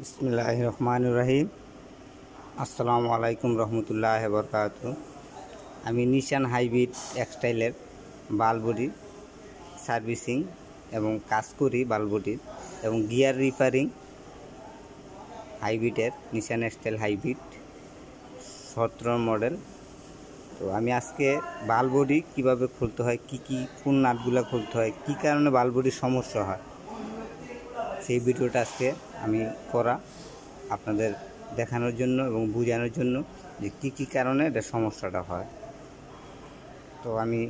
বিসমিল্লাহির রহমানির রহিম। আসসালামু আলাইকুম রহমতুল্লাহি বরকাতুহু। আমি নিশান হাইব্রিড টেক্সটাইলের বাল্বডি সার্ভিসিং এবং কাজ করি বাল্বডির এবং গিয়ার রিপেয়ারিং হাইব্রিডের নিশান টেক্সটাইল হাইব্রিড 17 মডেল। তো আমি আজকে বাল্বডি কিভাবে খুলতে হয়, কোন নাটগুলো খুলতে হয়, কী কারণে বাল্বডির সমস্যা হয়, সেই ভিডিওটা আজকে আমি করা আপনাদের দেখানোর জন্য এবং বোঝানোর জন্য যে কী কারণে এটা সমস্যাটা হয়। তো আমি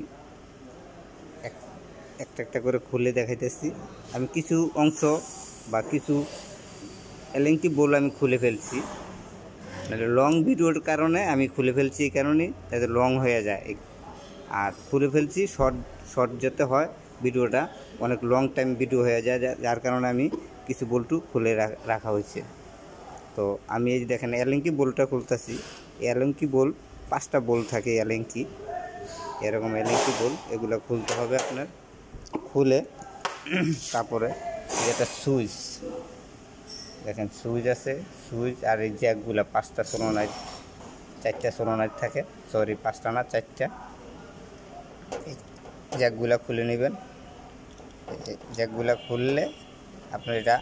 একটা করে খুলে দেখাইতেছি। আমি কিছু অংশ বা কিছু এলএনটি বোল আমি খুলে ফেলছি, লং ভিডিওর কারণে আমি খুলে ফেলছি, এই কারণেই তাদের লং হয়ে যায়। আর খুলে ফেলছি শর্ট যেতে হয়, ভিডিওটা অনেক লং টাইম ভিডিও হয়ে যায়, যার কারণে আমি কিছু বোল্টু খুলে রাখা হয়েছে। তো আমি এই যে দেখেন এলএনকি বোল্টটা খুলতেছি। এলএনকি বোল 5টা বোল থাকে, এলএনকি এরকম এলএনকি বোল এগুলো খুলতে হবে আপনার। খুলে তারপরে এটা সুইচ দেখেন, সুইচ আছে, সুইচ আর এই জ্যাকগুলো 5টা সোলোনাইট, 4টা সোলোনাইট থাকে, সরি 5টা না 4টা। জ্যাকগুলা খুলে নেবেন। জ্যাকগুলা খুললে আপনার এটা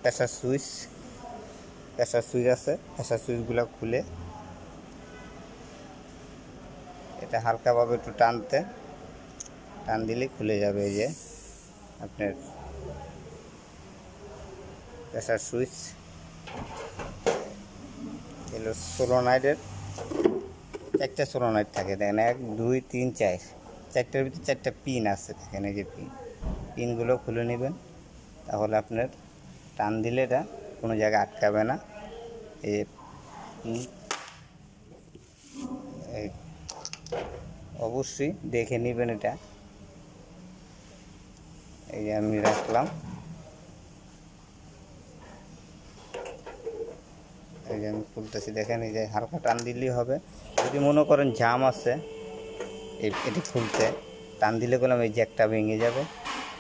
প্রেসার সুইচ আছে, প্রেসার সুইচগুলো খুলে এটা হালকাভাবে একটু টান দিলে খুলে যাবে। এই যে আপনার প্রেসার সুইচ এগুলো সোলোনাইটের 4টা সোলোনাইট থাকে, দেখেন 1 2 3 4, 4টার ভিতরে 4টা পিন আছে, দেখেন এই যে পিনগুলো খুলে নেবেন। তাহলে আপনার টান দিলে এটা কোনো জায়গায় আটকাবে না। এই যে অবশ্যই দেখে নেবেন এটা। এই যে আমি রাখলাম, এই যে আমি খুলতেছি, দেখেন এই যে হালকা টান দিলেই হবে। যদি মনে করেন জাম আছে এটি খুলতে, টান দিলে বললাম এই জ্যাকটা ভেঙে যাবে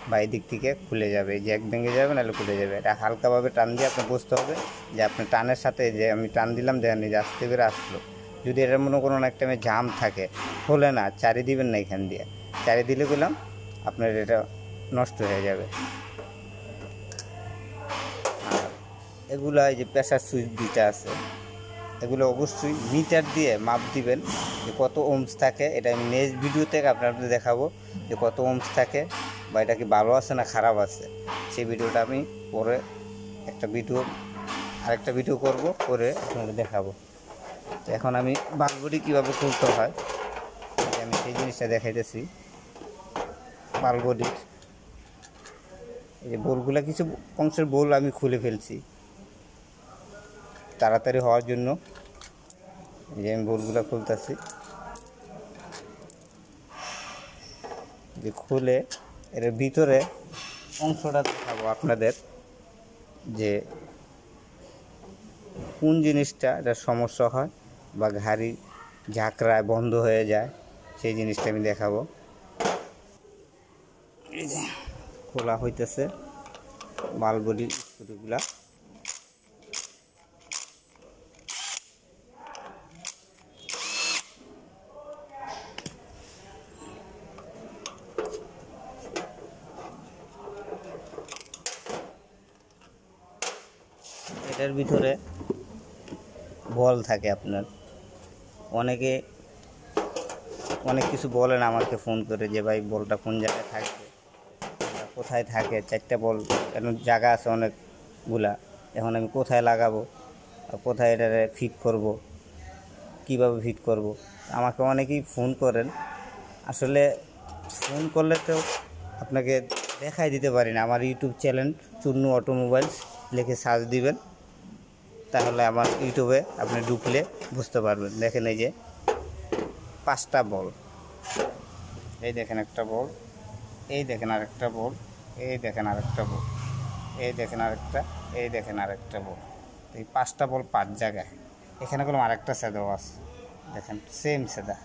বা এই দিক থেকে খুলে যাবে, এই জ্যাক ভেঙে যাবে নাহলে খুলে যাবে। এটা হালকাভাবে টান দিয়ে আপনার বুঝতে হবে যে আপনার টানের সাথে যে আমি টান দিলাম, দেখেন এই যে আস্তে করে আসলো। যদি এটার মনে কোনো একটা জাম থাকে, খোলে না, চারি দিবেন না, এখান দিয়ে চারি দিলে বললাম আপনার এটা নষ্ট হয়ে যাবে। আর এগুলো এই যে প্রেসার সুইচ দুইটা আছে, এগুলো অবশ্যই মিটার দিয়ে মাপ দিবেন যে কত ওমস থাকে। এটা আমি নেক্সট ভিডিও থেকে আপনাদের দেখাবো যে কত ওমস থাকে বা এটা কি ভালো আছে না খারাপ আছে। সেই ভিডিওটা আমি পরে আরেকটা ভিডিও করব, করে আপনাদের দেখাবো। তো এখন আমি বাল্বডি কীভাবে খুলতে হয় আমি সেই জিনিসটা দেখাইতেছি। বাল্বডির এই যে বোলগুলো, কিছু অংশের বোল আমি খুলে ফেলছি তাড়াতাড়ি হওয়ার জন্য। এই যে আমি বোলগুলো খুলতেছি, যে খুলে এর ভিতরে অংশটা দেখাবো আপনাদের যে কোন জিনিসটা এটা সমস্যা হয় বা ঘাড়ি ঝাঁকড়ায় বন্ধ হয়ে যায়, সেই জিনিসটা আমি দেখাবো। এই যে খোলা হইতেছে বাল্বডি স্ক্রুগুলা। এটার ভিতরে বল থাকে আপনার। অনেক কিছু বলেন আমাকে ফোন করে যে ভাই বলটা কোন জায়গায় থাকবে, কোথায় থাকে। 4টা বল এখন জায়গা আছে অনেকগুলা, এখন আমি কোথায় লাগাবো, কোথায় এটারে ফিট করব, কিভাবে ফিট করব। আমাকে অনেকেই ফোন করেন। আসলে ফোন করলে তো আপনাকে দেখাই দিতে পারি না। আমার ইউটিউব চ্যানেল চুন্নু অটোমোবাইলস লিখে সার্চ দিবেন, তাহলে আমার ইউটিউবে আপনি ঢুকলে বুঝতে পারবেন। দেখেন এই যে 5টা বল, এই দেখেন একটা বল, এই দেখেন আরেকটা বল, এই দেখেন আরেকটা বল, এই দেখেন আরেকটা, এই দেখেন আরেকটা বল। এই 5টা বল 5 জায়গায়। এখানে কোনো আরেকটা সেদাও আছে, দেখেন সেম সেদা।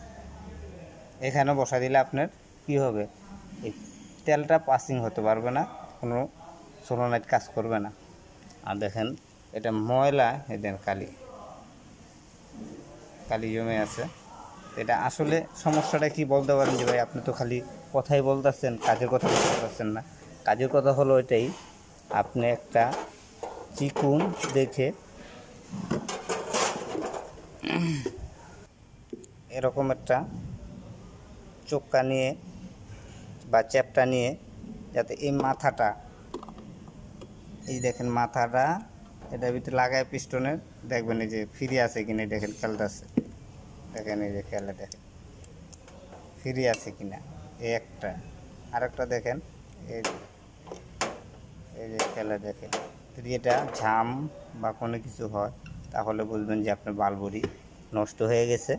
এখানে বসা দিলে আপনার কি হবে, এই তেলটা পাসিং হতে পারবে না, কোনো সোলোনাইট কাজ করবে না। আর দেখেন এটা ময়লা, এদের কালি কালি জমে আছে। এটা আসলে সমস্যাটা কি বলতে পারেন যে ভাই আপনি তো খালি কথাই বলতেছেন, কাজের কথা বলতে পারছেন না। কাজের কথা হলো এটাই, আপনি একটা চিকুন দেখে এরকম একটা চোক্কা নিয়ে বা চ্যাপটা নিয়ে, যাতে এই মাথাটা, এই দেখেন মাথাটা এটার ভিতরে লাগায় পিস্টনের, দেখবেন এই যে ফ্রি আছে কিনা, দেখেন খেলতেছে, দেখেন এই যে খেলে, দেখেন ফ্রি আছে কিনা, এই একটা। আরেকটা দেখেন এই যে খেলে, দেখেন যদি এটা ঝাম বা কোনো কিছু হয় তাহলে বুঝবেন যে আপনার বাল্বটি নষ্ট হয়ে গেছে,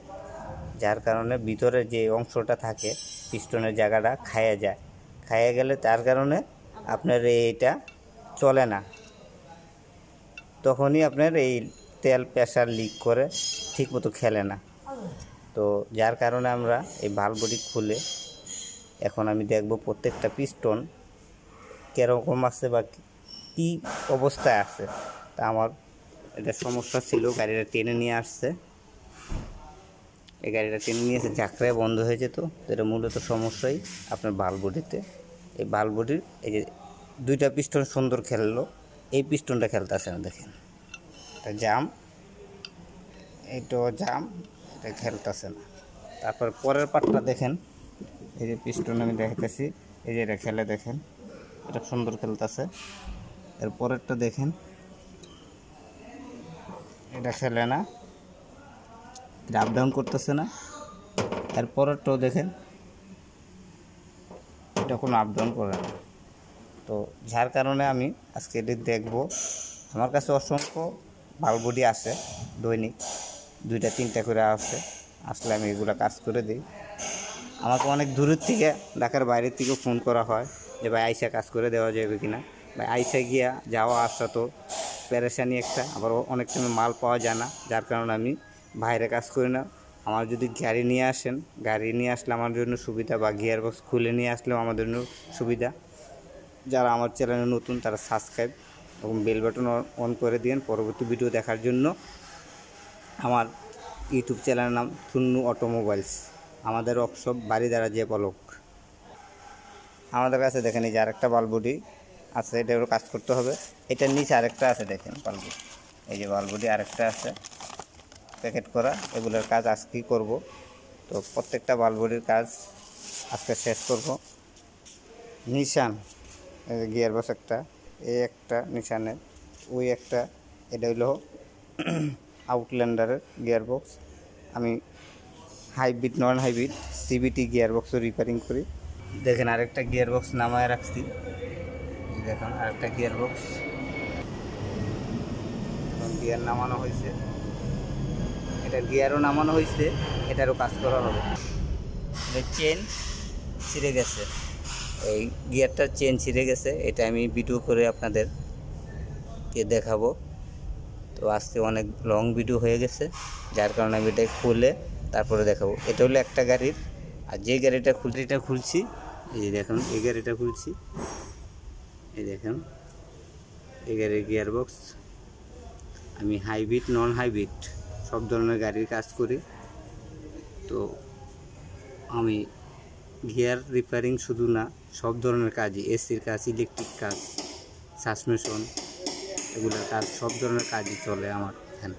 যার কারণে ভিতরে যে অংশটা থাকে পিস্টনের জায়গাটা খাইয়ে যায়, খাইয়ে গেলে তার কারণে আপনার এইটা চলে না, তখনই আপনার এই তেল প্রেসার লিক করে ঠিকমতো খেলে না। তো যার কারণে আমরা এই বাল্বটি খুলে এখন আমি দেখব প্রত্যেকটা পিস্টন কীরকম আছে বা কী অবস্থায় আছে। তা আমার এটা সমস্যা ছিল, গাড়িটা টেনে নিয়ে আসছে, এই গাড়িটা টেনে নিয়ে এসে ঝাঁকড়ায় বন্ধ হয়ে যেত। এটা মূলত সমস্যাই আপনার বাল্বটিতে। এই বাল্বটির এই যে দুইটা পিস্টন সুন্দর খেললো, এই পিস্টনটা খেলতেছে না, দেখেন এটা জাম, এইটাও জাম, এটা খেলতেছে না। তারপর পরের পার্টটা দেখেন, এই যে পিস্টন আমি দেখাতেছি, এই যে এটা খেলে, দেখেন এটা সুন্দর খেলতেছে। এর পরেরটা দেখেন, এটা খেলে না, এটা আপ ডাউন করতেছে না। এর পরেরটাও দেখেন, এটা কোনো আপ ডাউন করে না। তো যার কারণে আমি আজকে এটি দেখব। আমার কাছে অসংখ্য বাল্বটি আসে, দৈনিক 2-3টা করে আসলে আমি এগুলো কাজ করে দিই। আমাকে অনেক দূরের থেকে, ঢাকার বাইরের থেকেও ফোন করা হয় যে ভাই আইসা কাজ করে দেওয়া যাবে কি না। ভাই আইসা গিয়া যাওয়া আসা তো পেরেশানি একটা, আবার অনেক সময় মাল পাওয়া যায় না, যার কারণে আমি বাইরে কাজ করি না। আমার যদি গাড়ি নিয়ে আসেন, গাড়ি নিয়ে আসলে আমার জন্য সুবিধা, বা গিয়ার বক্স খুলে নিয়ে আসলেও আমাদের জন্য সুবিধা। যারা আমার চ্যানেলে নতুন তারা সাবস্ক্রাইব এবং বেল বাটন অন করে দিন পরবর্তী ভিডিও দেখার জন্য। আমার ইউটিউব চ্যানেলের নাম চুন্নু অটোমোবাইলস, আমাদের ওয়ার্কশপ বাড়িধারা যে পলক। আমাদের কাছে দেখেন এই যে আরেকটা বাল্বটি আছে, এটারও কাজ করতে হবে। এটার নিচে আরেকটা আছে, দেখেন বাল্বটি, এই যে বাল্বটি আরেকটা আছে প্যাকেট করা, এগুলোর কাজ আজকেই করব। তো প্রত্যেকটা বাল্বটির কাজ আজকে শেষ করব। নিশান গিয়ার বক্স একটা, এই একটা নিশানের, ওই একটা, এটা হইল আউটল্যান্ডারের গিয়ার বক্স। আমি hybrid non hybrid CVT gear বক্সও রিপেয়ারিং করি। দেখেন আরেকটা গিয়ার বক্স নামায় রাখছি, দেখুন আরেকটা গিয়ার বক্স গিয়ার নামানো হয়েছে, এটার গিয়ারও নামানো হয়েছে, এটারও কাজ করা হবে। চেন ছিঁড়ে গেছে, এই গিয়ারটার চেন ছিঁড়ে গেছে, এটা আমি ভিডিও করে আপনাদেরকে দেখাবো। তো আজকে অনেক লং ভিডিও হয়ে গেছে, যার কারণে আমি এটা খুলে তারপরে দেখাবো। এটা হলো একটা গাড়ির, আর যে গাড়িটা খুলছি, এই দেখুন এই গাড়িটা খুলছি, এই দেখুন এই গাড়ির গিয়ার বক্স। আমি হাইব্রিড নন হাইব্রিড সব ধরনের গাড়ির কাজ করি। তো আমি গিয়ার রিপেয়ারিং শুধু না, সব ধরনের কাজই, এসির কাজ, ইলেকট্রিক কাজ, সাসপেনশন, এগুলোর কাজ, সব ধরনের কাজই চলে আমার এখানে।